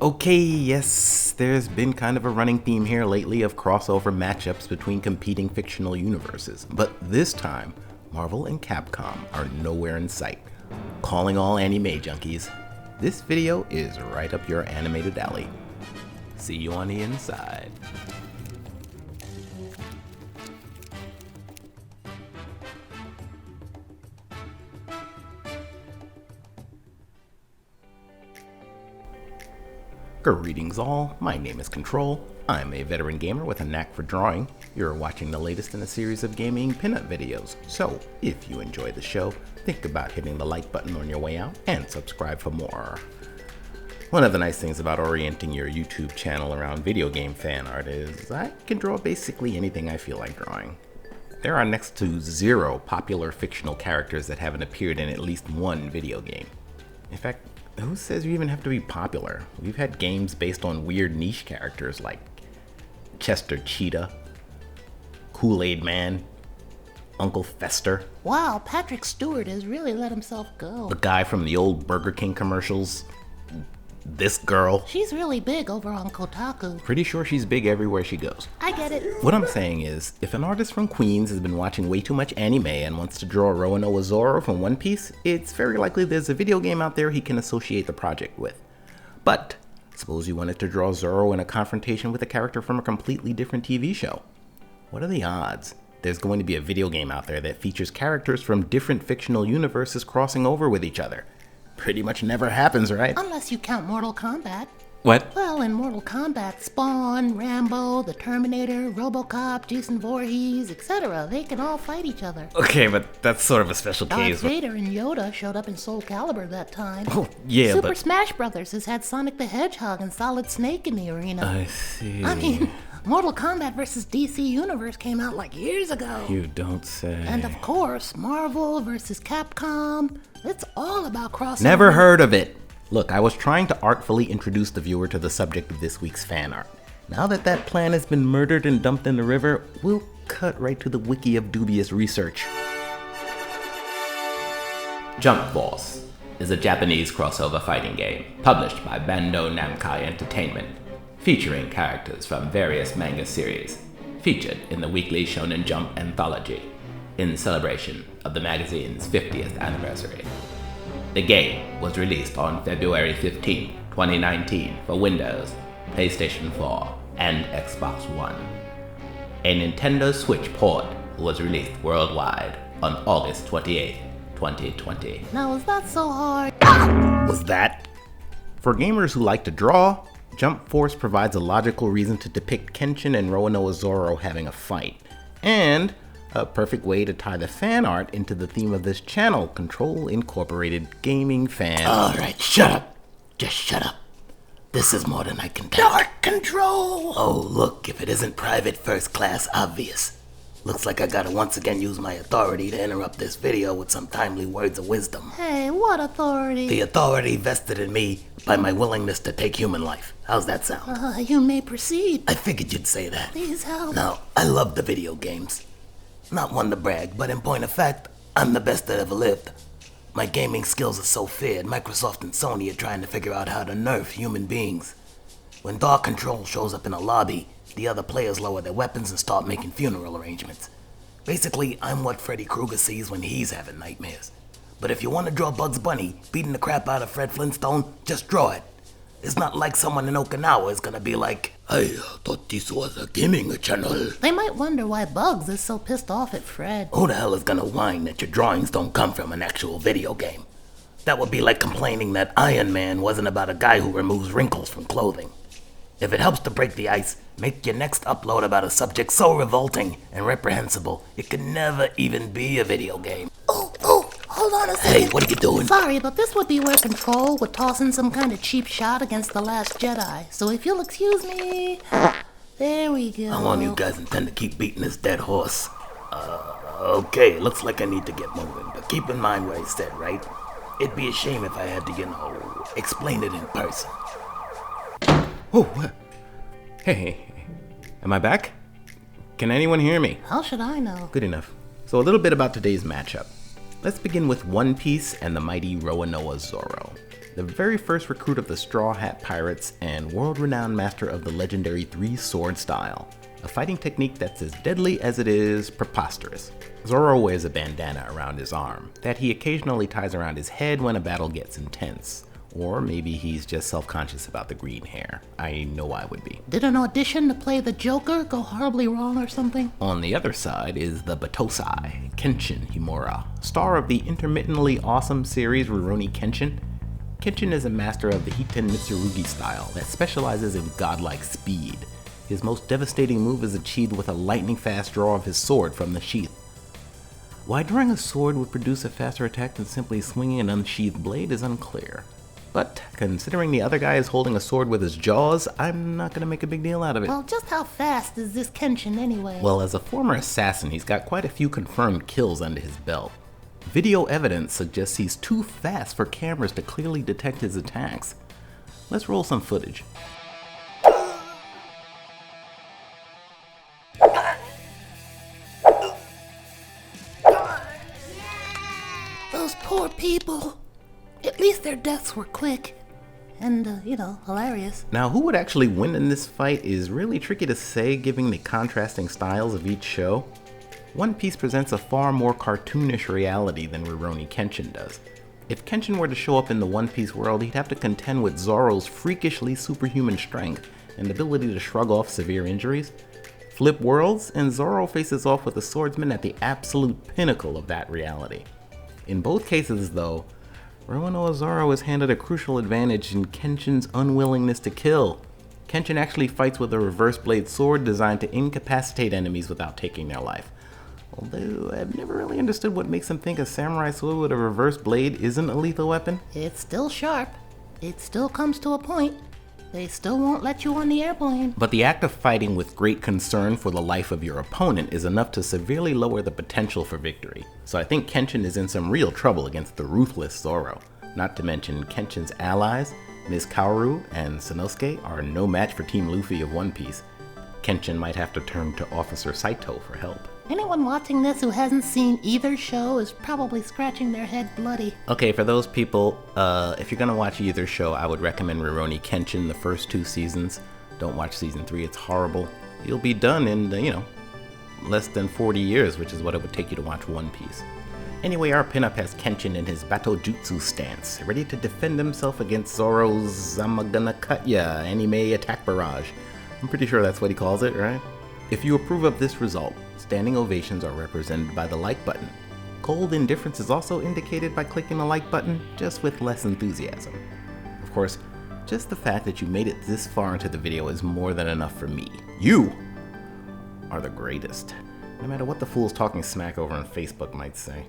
Okay, yes, there's been kind of a running theme here lately of crossover matchups between competing fictional universes, but this time, Marvel and Capcom are nowhere in sight. Calling all anime junkies, this video is right up your animated alley. See you on the inside. Greetings all, my name is Kontrol. I'm a veteran gamer with a knack for drawing. You're watching the latest in a series of gaming pinup videos, so if you enjoy the show, think about hitting the like button on your way out and subscribe for more. One of the nice things about orienting your YouTube channel around video game fan art is I can draw basically anything I feel like drawing. There are next to zero popular fictional characters that haven't appeared in at least one video game. In fact, who says you even have to be popular? We've had games based on weird niche characters like Chester Cheetah, Kool-Aid Man, Uncle Fester. Wow, Patrick Stewart has really let himself go. The guy from the old Burger King commercials. This girl. She's really big over on Kotaku. Pretty sure she's big everywhere she goes. I get it. What I'm saying is, if an artist from Queens has been watching way too much anime and wants to draw Rorouni Zoro from One Piece, it's very likely there's a video game out there he can associate the project with. But suppose you wanted to draw Zoro in a confrontation with a character from a completely different TV show. What are the odds there's going to be a video game out there that features characters from different fictional universes crossing over with each other? Pretty much never happens, right? Unless you count Mortal Kombat. What? Well, in Mortal Kombat, Spawn, Rambo, the Terminator, RoboCop, Jason Voorhees, etc. They can all fight each other. Okay, but that's sort of a special Darth case. Vader and Yoda showed up in Soul Calibur that time. Oh, yeah, Super but... Smash Brothers has had Sonic the Hedgehog and Solid Snake in the arena. I see. I mean, Mortal Kombat vs. DC Universe came out like years ago. You don't say. And of course, Marvel vs. Capcom. It's all about crossover. Never heard of it. Look, I was trying to artfully introduce the viewer to the subject of this week's fan art. Now that that plan has been murdered and dumped in the river, we'll cut right to the wiki of dubious research. Jump Force is a Japanese crossover fighting game published by Bandai Namco Entertainment, featuring characters from various manga series, featured in the weekly Shonen Jump anthology, in celebration of the magazine's 50th anniversary. The game was released on February 15, 2019 for Windows, PlayStation 4, and Xbox One. A Nintendo Switch port was released worldwide on August 28, 2020. Now, is that so hard? Was that? For gamers who like to draw, Jump Force provides a logical reason to depict Kenshin and Rorouni Zoro having a fight, and a perfect way to tie the fan art into the theme of this channel, Kontrol Incorporated Gaming Fan. Alright, shut up. Just shut up. This is more than I can take. Dark Control! Oh, look, if it isn't private first class obvious. Looks like I gotta once again use my authority to interrupt this video with some timely words of wisdom. Hey, what authority? The authority vested in me by my willingness to take human life. How's that sound? You may proceed. I figured you'd say that. Please help. Now, I love the video games. Not one to brag, but in point of fact, I'm the best that ever lived. My gaming skills are so feared, Microsoft and Sony are trying to figure out how to nerf human beings. When Dark Control shows up in a lobby, the other players lower their weapons and start making funeral arrangements. Basically, I'm what Freddy Krueger sees when he's having nightmares. But if you want to draw Bugs Bunny beating the crap out of Fred Flintstone, just draw it. It's not like someone in Okinawa is gonna be like, I thought this was a gaming channel. They might wonder why Bugs is so pissed off at Fred. Who the hell is gonna whine that your drawings don't come from an actual video game? That would be like complaining that Iron Man wasn't about a guy who removes wrinkles from clothing. If it helps to break the ice, make your next upload about a subject so revolting and reprehensible it could never even be a video game. Oh, hold on a second. Hey, what are you doing? Sorry, but this would be where Control would toss in some kind of cheap shot against The Last Jedi. So if you'll excuse me... There we go. How long you guys intend to keep beating this dead horse? Okay, looks like I need to get moving, but keep in mind what I said, right? It'd be a shame if I had to, explain it in person. Oh, hey, am I back? Can anyone hear me? How should I know? Good enough. So a little bit about today's matchup. Let's begin with One Piece and the mighty Rorouni Zoro, the very first recruit of the Straw Hat Pirates and world-renowned master of the legendary three-sword style, a fighting technique that's as deadly as it is preposterous. Zoro wears a bandana around his arm that he occasionally ties around his head when a battle gets intense. Or maybe he's just self-conscious about the green hair. I know I would be. Did an audition to play the Joker go horribly wrong or something? On the other side is the Batosai, Kenshin Himura, star of the intermittently awesome series Rorouni Kenshin. Kenshin is a master of the Hiten Mitsurugi style that specializes in godlike speed. His most devastating move is achieved with a lightning-fast draw of his sword from the sheath. Why drawing a sword would produce a faster attack than simply swinging an unsheathed blade is unclear. But considering the other guy is holding a sword with his jaws, I'm not going to make a big deal out of it. Well, just how fast is this Kenshin anyway? Well, as a former assassin, he's got quite a few confirmed kills under his belt. Video evidence suggests he's too fast for cameras to clearly detect his attacks. Let's roll some footage. Those poor people. At least their deaths were quick and, hilarious. Now, who would actually win in this fight is really tricky to say given the contrasting styles of each show. One Piece presents a far more cartoonish reality than Rorouni Kenshin does. If Kenshin were to show up in the One Piece world, he'd have to contend with Zoro's freakishly superhuman strength and ability to shrug off severe injuries. Flip worlds, and Zoro faces off with a swordsman at the absolute pinnacle of that reality. In both cases, though, Rorouni Zoro is handed a crucial advantage in Kenshin's unwillingness to kill. Kenshin actually fights with a reverse blade sword designed to incapacitate enemies without taking their life. Although I've never really understood what makes him think a samurai sword with a reverse blade isn't a lethal weapon. It's still sharp. It still comes to a point. They still won't let you on the airplane. But the act of fighting with great concern for the life of your opponent is enough to severely lower the potential for victory. So I think Kenshin is in some real trouble against the ruthless Zoro. Not to mention Kenshin's allies, Ms. Kaoru and Sanosuke, are no match for Team Luffy of One Piece. Kenshin might have to turn to Officer Saito for help. Anyone watching this who hasn't seen either show is probably scratching their head bloody. Okay, for those people, if you're gonna watch either show, I would recommend Rorouni Kenshin the first 2 seasons. Don't watch season 3, it's horrible. You'll be done in, less than 40 years, which is what it would take you to watch One Piece. Anyway, our pinup has Kenshin in his Battle Jutsu stance, ready to defend himself against Zoro's "I'm gonna cut ya" anime attack barrage. I'm pretty sure that's what he calls it, right? If you approve of this result, standing ovations are represented by the like button. Cold indifference is also indicated by clicking the like button, just with less enthusiasm. Of course, just the fact that you made it this far into the video is more than enough for me. You are the greatest, no matter what the fools talking smack over on Facebook might say.